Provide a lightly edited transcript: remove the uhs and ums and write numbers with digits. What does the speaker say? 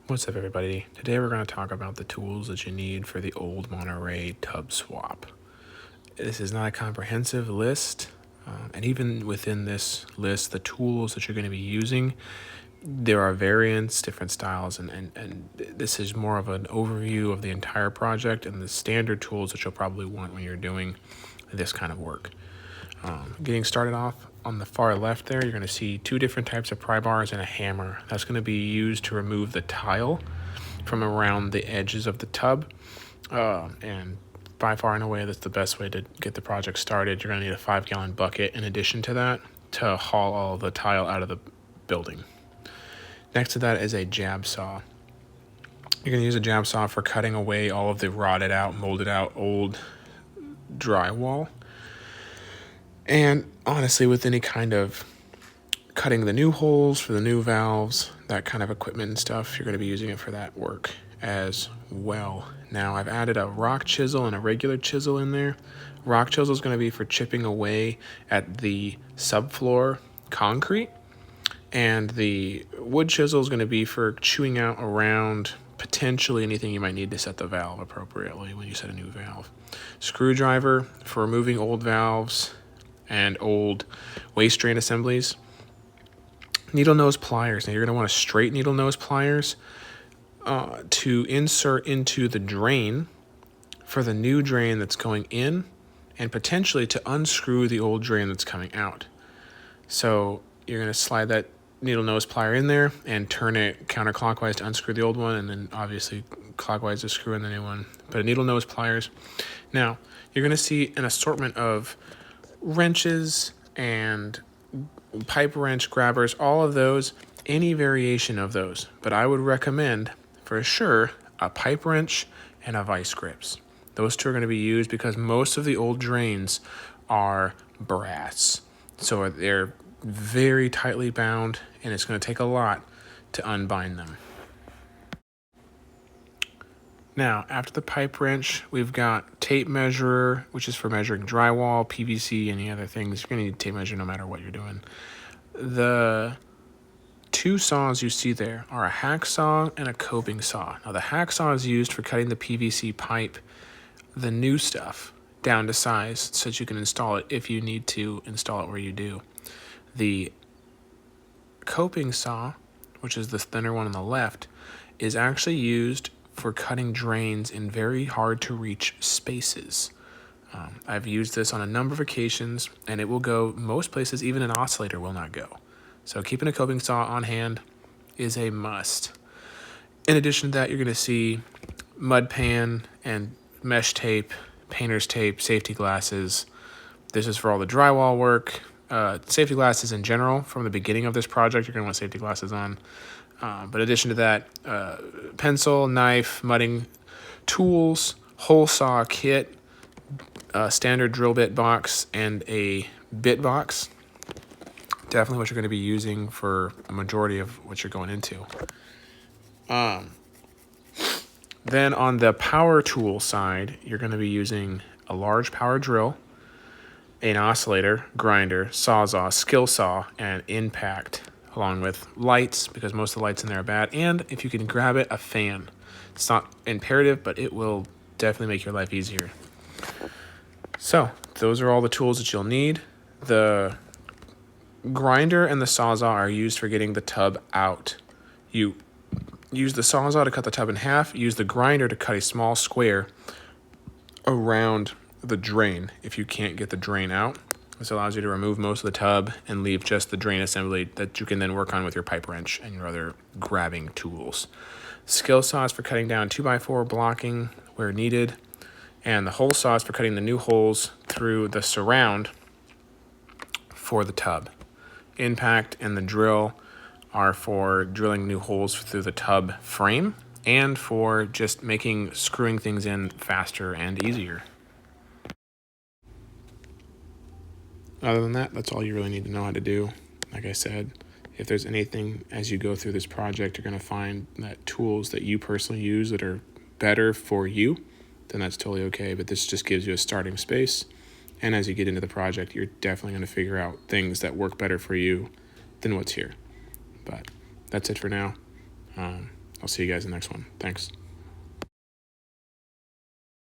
What's up, everybody? Today we're going to talk about the tools that you need for the old Monterey tub swap. This is not a comprehensive list, and even within this list, the tools that you're going to be using, there are variants, different styles, and this is more of an overview of the entire project and the standard tools that you'll probably want when you're doing this kind of work. Getting started off on the far left there, you're going to see two different types of pry bars and a hammer. That's going to be used to remove the tile from around the edges of the tub. And by far and away, that's the best way to get the project started. You're going to need a 5-gallon bucket in addition to that to haul all the tile out of the building. Next to that is a jab saw. You're going to use a jab saw for cutting away all of the rotted out, molded out old drywall. And honestly, with any kind of cutting the new holes for the new valves, that kind of equipment and stuff, you're going to be using it for that work as well. Now, I've added a rock chisel and a regular chisel in there. Rock chisel is going to be for chipping away at the subfloor concrete, and the wood chisel is going to be for chewing out around potentially anything you might need to set the valve appropriately when you set a new valve. Screwdriver for removing old valves and old waste drain assemblies. Needle nose pliers. Now you're going to want a straight needle nose pliers to insert into the drain for the new drain that's going in, and potentially to unscrew the old drain that's coming out. So you're going to slide that needle nose plier in there and turn it counterclockwise to unscrew the old one, and then obviously clockwise to screw in the new one. But a needle nose pliers. Now you're going to see an assortment of wrenches and pipe wrench grabbers, all of those, any variation of those. But I would recommend for sure a pipe wrench and a vice grips. Those two are going to be used because most of the old drains are brass. So they're very tightly bound, and it's going to take a lot to unbind them. Now, after the pipe wrench, we've got tape measurer, which is for measuring drywall, PVC, any other things. You're going to need a tape measure no matter what you're doing. The two saws you see there are a hacksaw and a coping saw. Now, the hacksaw is used for cutting the PVC pipe, the new stuff, down to size so that you can install it if you need to install it where you do. The coping saw, which is the thinner one on the left, is actually used for cutting drains in very hard to reach spaces. I've used this on a number of occasions, and it will go most places even an oscillator will not go. So keeping a coping saw on hand is a must. In addition to that, you're going to see mud pan and mesh tape, painter's tape, safety glasses. This is for all the drywall work. Safety glasses in general. From the beginning of this project, you're going to want safety glasses on. But in addition to that, pencil, knife, mudding tools, hole saw kit, standard drill bit box, and a bit box. Definitely what you're going to be using for a majority of what you're going into. Then on the power tool side, you're going to be using a large power drill, an oscillator, grinder, sawzall, skill saw, and impact, along with lights, because most of the lights in there are bad. And if you can grab it, a fan. It's not imperative, but it will definitely make your life easier. So those are all the tools that you'll need. The grinder and the sawzall are used for getting the tub out. You use the sawzall to cut the tub in half. Use the grinder to cut a small square around the drain if you can't get the drain out. This allows you to remove most of the tub and leave just the drain assembly that you can then work on with your pipe wrench and your other grabbing tools. Skill saws for cutting down 2x4 blocking where needed, and the hole saws for cutting the new holes through the surround for the tub. Impact and the drill are for drilling new holes through the tub frame and for just making screwing things in faster and easier. Other than that, that's all you really need to know how to do. Like I said, if there's anything as you go through this project, you're going to find that tools that you personally use that are better for you, then that's totally okay. But this just gives you a starting space. And as you get into the project, you're definitely going to figure out things that work better for you than what's here. But that's it for now. I'll see you guys in the next one. Thanks.